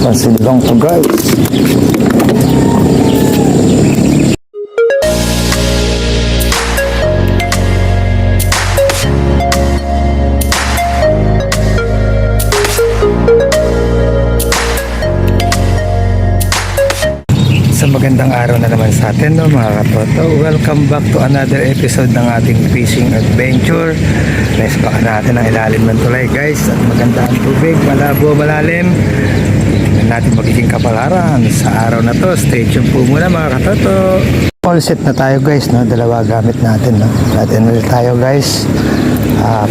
Pansin lang to guys. Sa magandang araw na naman sa atin, no, mga katoto. Welcome back to another episode ng ating fishing adventure. Let's baka natin ang ilalim ng tulay guys. At maganda ang tubig, malabo, malalim. Tingnan natin magiging kapalaran sa araw na to. Stay tuned po muna mga katoto. All set na tayo guys, no? Dalawa gamit natin, no? Natin ulit tayo guys.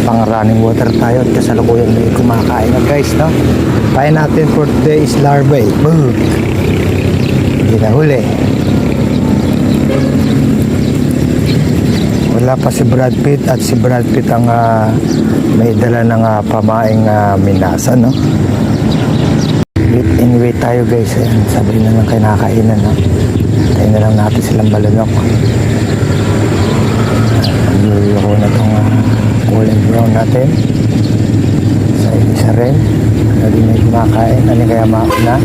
Pang running water tayo at kasalukuyan may kumakain na guys, no? Pain natin for today is larvae. Boom! Hindi na huli. Wala pa si Brad Pitt at si Brad Pitt ang may dala ng pamaing minasa, no? Wait and wait tayo guys. Ayan, sabi na lang kinakainan, no? Tayo na lang natin silang balonok. Niluloko na itong kulay brown natin. Sa isa rin. Ano din may kumakain? Ano kaya mauna?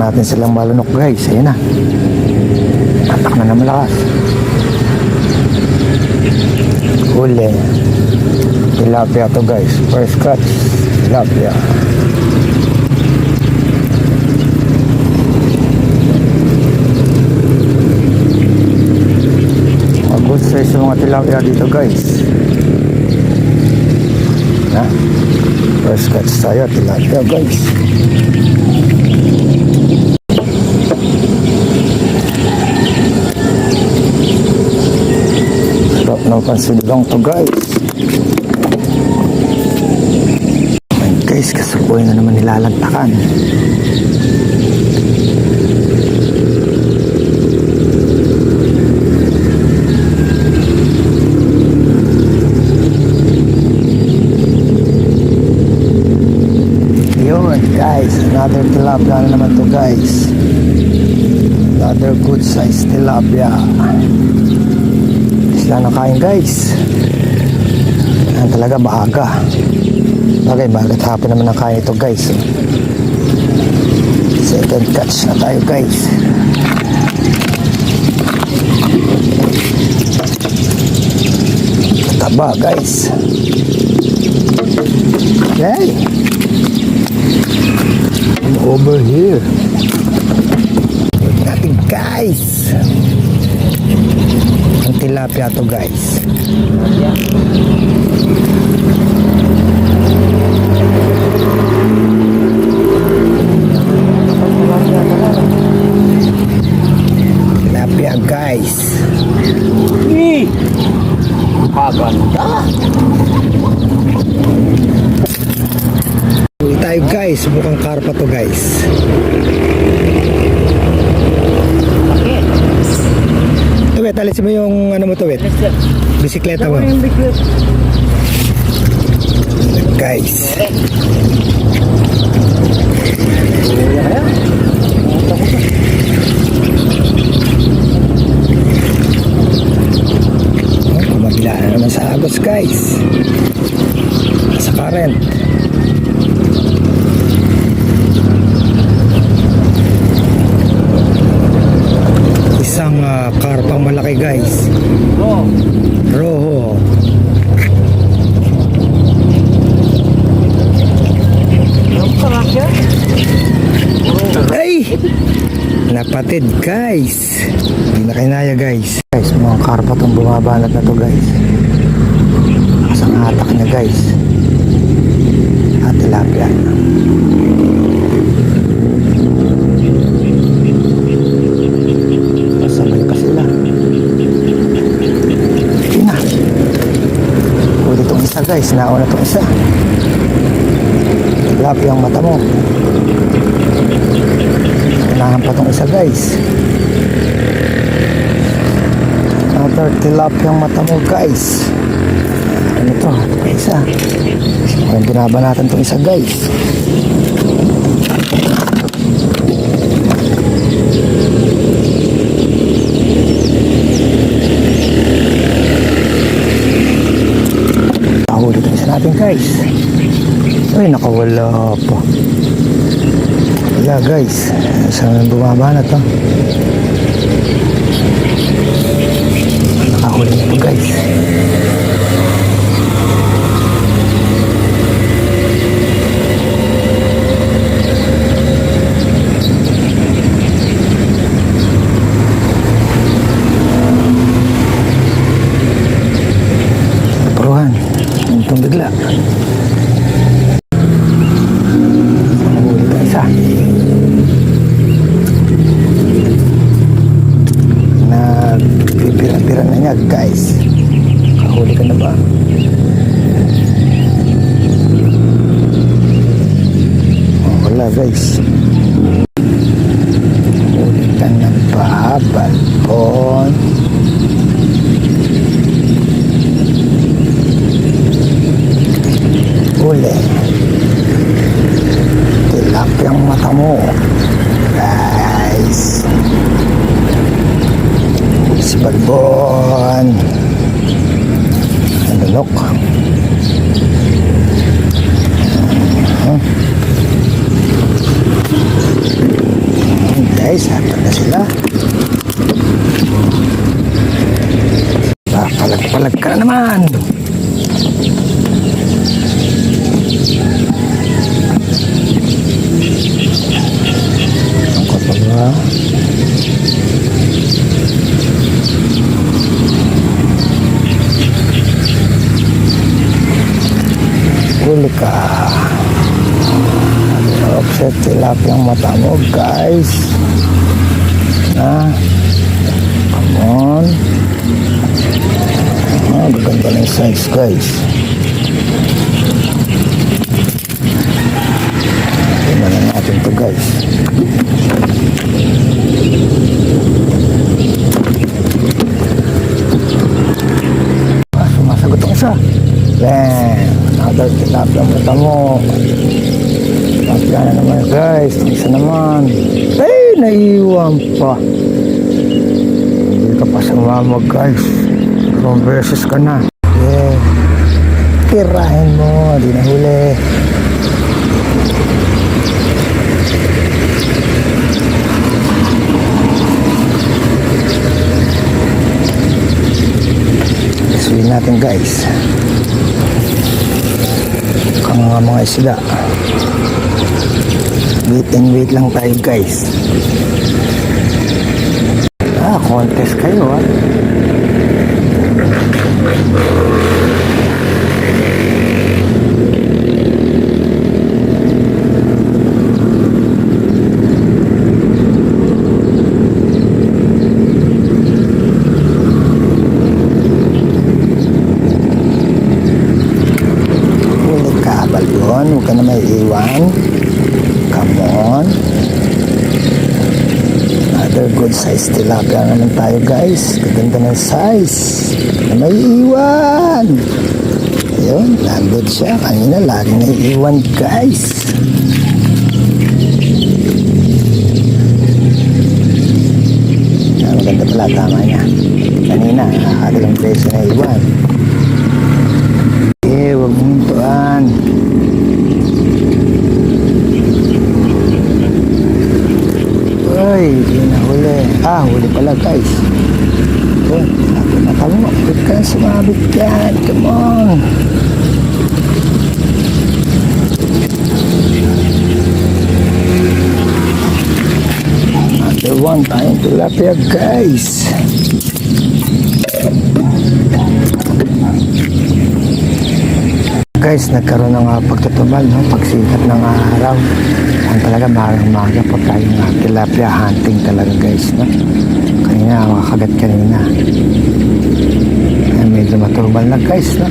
Natin silang malunok guys. Ayun na, patak na malakas. Huli tilapia to guys. First catch tilapia. Good size yung mga tilapia dito guys. Na, first catch tayo tilapia guys. No pansin lang to guys. Ay guys, kasukoy na naman nilalagtakan. Yun guys, another tilapia na naman to guys. Another good size tilapia. Sila nakain guys. Yan talaga maaga. Bagay, bagat hapon naman nakain ito guys. Second catch na tayo guys. Taba guys. Hey, I'm over here. Look natin guys. Ang tilapia to guys. Tilapia guys. Paganda. Uwi tayo guys. Mukhang karpa to guys. Tuwet, alisin mo yung ano mo Tuwet. Bisikleta mo. Guys. Kumabila na naman sa agos guys. Sa current. Isang karpang malaki guys. Roho. Ay! Napatid guys. Hindi na kinaya guys. Guys, mga karpa itong bumabanat na to guys. Kasang hatak niya guys. At tilapia. Sabay pa sila. Hindi na. Huli itong isa guys. Nauna itong isa. Tilapia ang mata mo. Unahan pa itong isa guys. Another tilapia ang mata mo guys. Ano to? Isa. Ang binabanatan itong isa guys. Opo. Wala guys. Saan bumaba na to? Nakahuli na to guys. Napuruhan. Untong bigla. Nahuli ka isa. Nagpipira-pira na niya guys. Kahuli ka na ba? Oh, wala guys. Huli ka na ba? Balbon. Huli. Tilapia ang mata mo guys. Si Balbon. Ang lunok. Guys, hapon na sila. Palag-palag ka na naman. Ang kapag ba? Huli ka. Offset tilapia ang mata mo guys. Come on. Gaganda na yung size guys. Tingnan na natin to guys. Sumasagot ang isa. Another tilapia ang mata mo. Tilapia na naman guys. Isa naman. Ay, naiiwan pa. Hindi ka pa sumamag guys. Dalawang beses ka na. Yeah. Tirahin mo. Di na huli. Isuin natin guys. Kang mga isda. Wait and wait lang tayo guys. Contest kayo Huli ka, Balbon. Huwag ka na may iwan. Come on. Another good size tilapia naman tayo guys. Gaganda ng size. Na may iwan. Ayun, nandun siya. Kanina lagi na iwan guys. Maganda pala, tama niya. Kanina, nakakadalang beses na iwan. Huwag mong hintuan. Uy, hindi na huli. Huli pala guys. Yun, nakita mo. Huwag ka na sumabit yan. Come on. Another one tayong tilapia guys. Guys, nagkaroon ng pagtutumal, no? Pagsikat ng araw. Yan talaga, magang-maga po tayong tilapia hunting talaga guys, no? Kanina, makakagat kanina. Yan, medyo matumal na guys, no?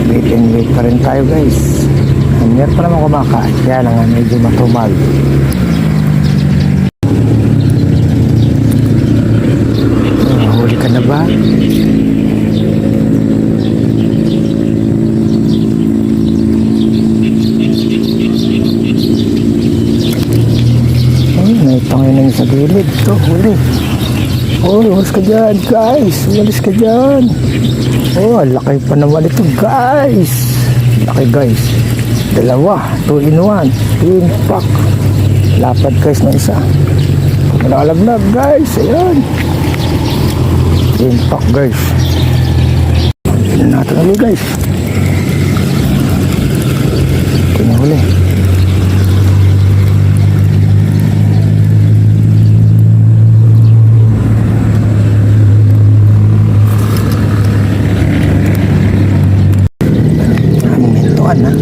Wait and wait pa rin tayo guys. Meron pa naman kumakain. Yan ang medyo matumal. Huli ka na ba? Tangin na sa gilid. Ito, huli. Umalis ka dyan, guys. Umalis ka dyan. Laki pa naman ito, guys. Laki, guys. Dalawa, 2 in 1, twin pack. Lapad guys ng isa. Malalagnag guys, ayan. Twin pack guys. Tignan natin ulit guys. Ito na huli. Momentuan na.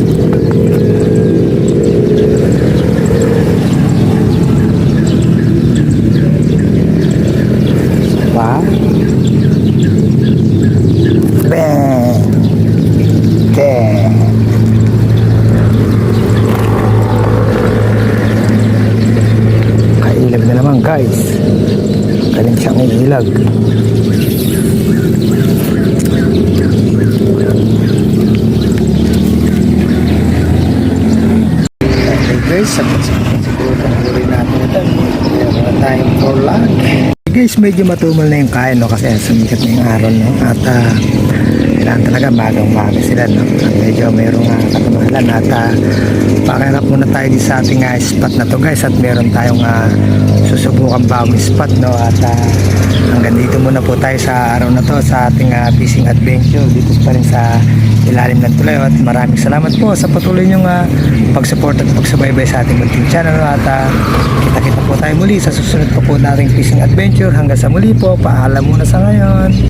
Pa. Bang. Ten. Kailag na naman guys. Galing siyang ilag. Guys, siguro panguloy natin ito. Meron na tayong for lunch. Guys, medyo matumal na yung kain, no? Kasi sumikat na yung araw, no? At kailangan talaga magang-maga sila, no? At medyo mayroong katumalan. At pakirap muna tayo di sa ating spot na to guys. At meron tayong susubukan bagong spot, no? At hanggang dito muna po tayo sa araw na to sa ating fishing adventure dito pa rin sa ilalim ng tulay. At maraming salamat po sa patuloy nyong pag-support at pagsubaybay sa ating munting channel. At kita-kita po tayo muli sa susunod pa po nating fishing adventure. Hanggang sa muli po, paalam muna sa ngayon.